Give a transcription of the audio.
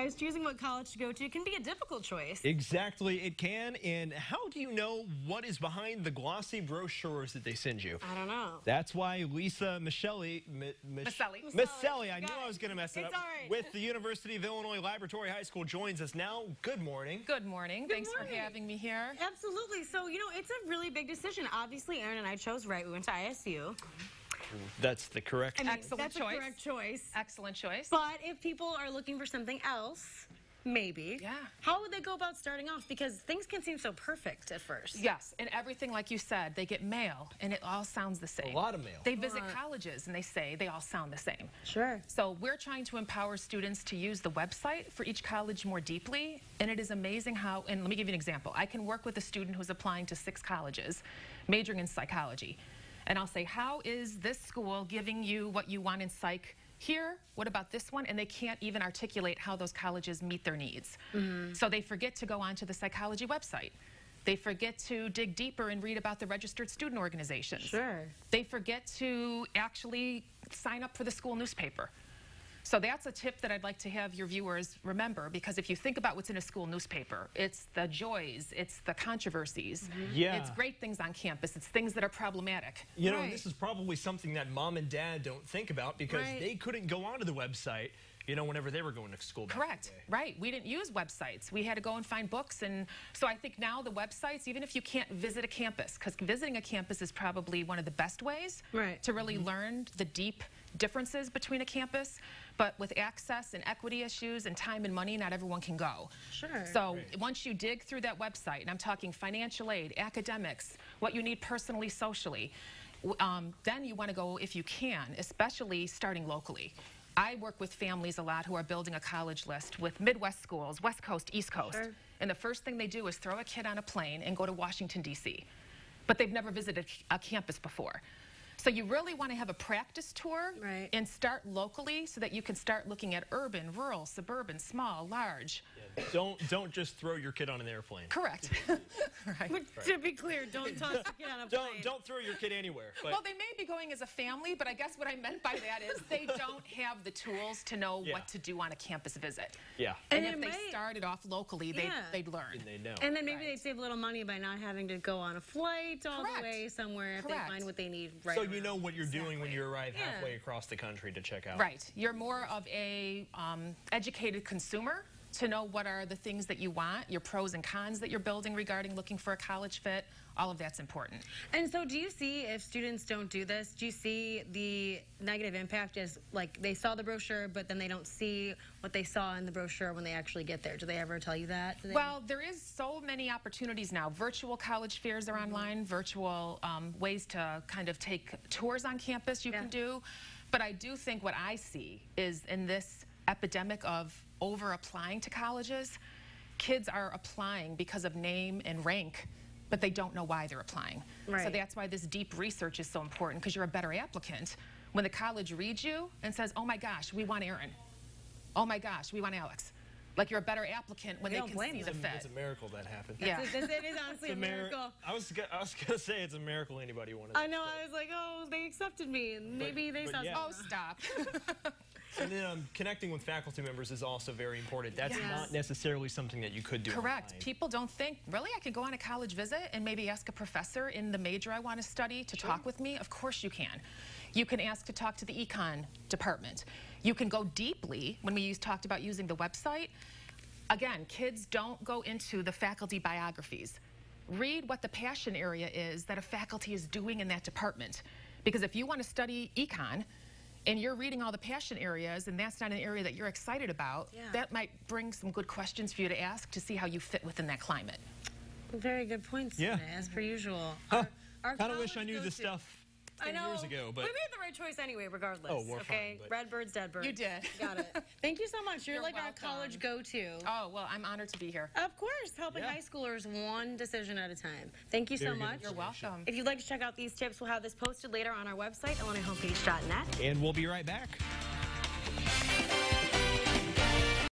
guys, choosing what college to go to can be a difficult choice. Exactly, it can. And how do you know what is behind the glossy brochures that they send you? I don't know. That's why Lisa Michelli, I knew I was going to mess it up, all right. with the University of Illinois Laboratory High School joins us now. Good morning. Good morning. Thanks for having me here. Absolutely. So, it's a really big decision. Obviously, Aaron and I chose right. We went to ISU. That's the correct Excellent choice. That's the correct choice. Excellent choice. But if people are looking for something else, maybe. Yeah. How would they go about starting off? Because things can seem so perfect at first. Yes, and everything, like you said, they get mail, and it all sounds the same. A lot of mail. They visit colleges, and they say they all sound the same. Sure. So we're trying to empower students to use the website for each college more deeply, and it is amazing how, and let me give you an example. I can work with a student who's applying to 6 colleges, majoring in psychology. And I'll say, how is this school giving you what you want in psych here? What about this one? And they can't even articulate how those colleges meet their needs. So they forget to go onto the psychology website. They forget to dig deeper and read about the registered student organizations. Sure. They forget to actually sign up for the school newspaper. So that's a tip that I'd like to have your viewers remember, because if you think about what's in a school newspaper, it's the joys, it's the controversies, it's great things on campus, it's things that are problematic. You know, this is probably something that mom and dad don't think about because they couldn't go onto the website, whenever they were going to school. Correct. Right. We didn't use websites. We had to go and find books. And so I think now the websites, even if you can't visit a campus, because visiting a campus is probably one of the best ways to really learn the deep differences between a campus. But with access and equity issues and time and money, not everyone can go. Sure. So once you dig through that website, and I'm talking financial aid, academics, what you need personally, socially, then you want to go, if you can, especially starting locally. I work with families a lot who are building a college list with Midwest schools, West Coast, East Coast. And the first thing they do is throw a kid on a plane and go to Washington, D.C. But they've never visited a campus before. So you really want to have a practice tour and start locally so that you can start looking at urban, rural, suburban, small, large. Don't just throw your kid on an airplane. Correct. To be clear, don't toss your kid on a plane. Don't throw your kid anywhere. But well, they may be going as a family, but I guess what I meant by that is they don't have the tools to know what to do on a campus visit. And if they started off locally, they'd learn. And they know. And then maybe they'd save a little money by not having to go on a flight all the way somewhere if they find what they need So you know what you're doing when you arrive halfway across the country to check out. Right. You're more of a educated consumer to know what are the things that you want, your pros and cons that you're building regarding looking for a college fit. All of that's important. And so do you see, if students don't do this, do you see the negative impact as, like, they saw the brochure, but then they don't see what they saw in the brochure when they actually get there? Do they ever tell you that? Well, there is so many opportunities now. Virtual college fairs are online, virtual ways to kind of take tours on campus you can do. But I do think what I see is in this epidemic of over-applying to colleges, kids are applying because of name and rank, but they don't know why they're applying. So that's why this deep research is so important, because you're a better applicant when the college reads you and says, oh my gosh, we want Aaron. Oh my gosh, we want Alex. Like, you're a better applicant when they can see the fit. It's a miracle that happened. It is honestly a miracle. I was gonna say it's a miracle anybody wanted. I know. I was like, oh, they accepted me, and maybe they saw. Oh, stop. And then connecting with faculty members is also very important. That's not necessarily something that you could do. Correct. Online. People don't think, really, I can go on a college visit and maybe ask a professor in the major I want to study to talk with me? Of course you can. You can ask to talk to the econ department. You can go deeply when we talked about using the website. Again, kids don't go into the faculty biographies. Read what the passion area is that a faculty is doing in that department. Because if you want to study econ, and you're reading all the passion areas, and that's not an area that you're excited about, that might bring some good questions for you to ask to see how you fit within that climate. Very good points, as per usual. Kind of wish I knew this stuff 10 years ago, but we made the right choice anyway, regardless. Oh, we're fine, Red birds, dead birds. You did. Got it. Thank you so much. You're like welcome. our college go-to. Oh, well, I'm honored to be here. Of course, helping high schoolers one decision at a time. Thank you so much. You're welcome. If you'd like to check out these tips, we'll have this posted later on our website, IllinoisHomepage.net. And we'll be right back.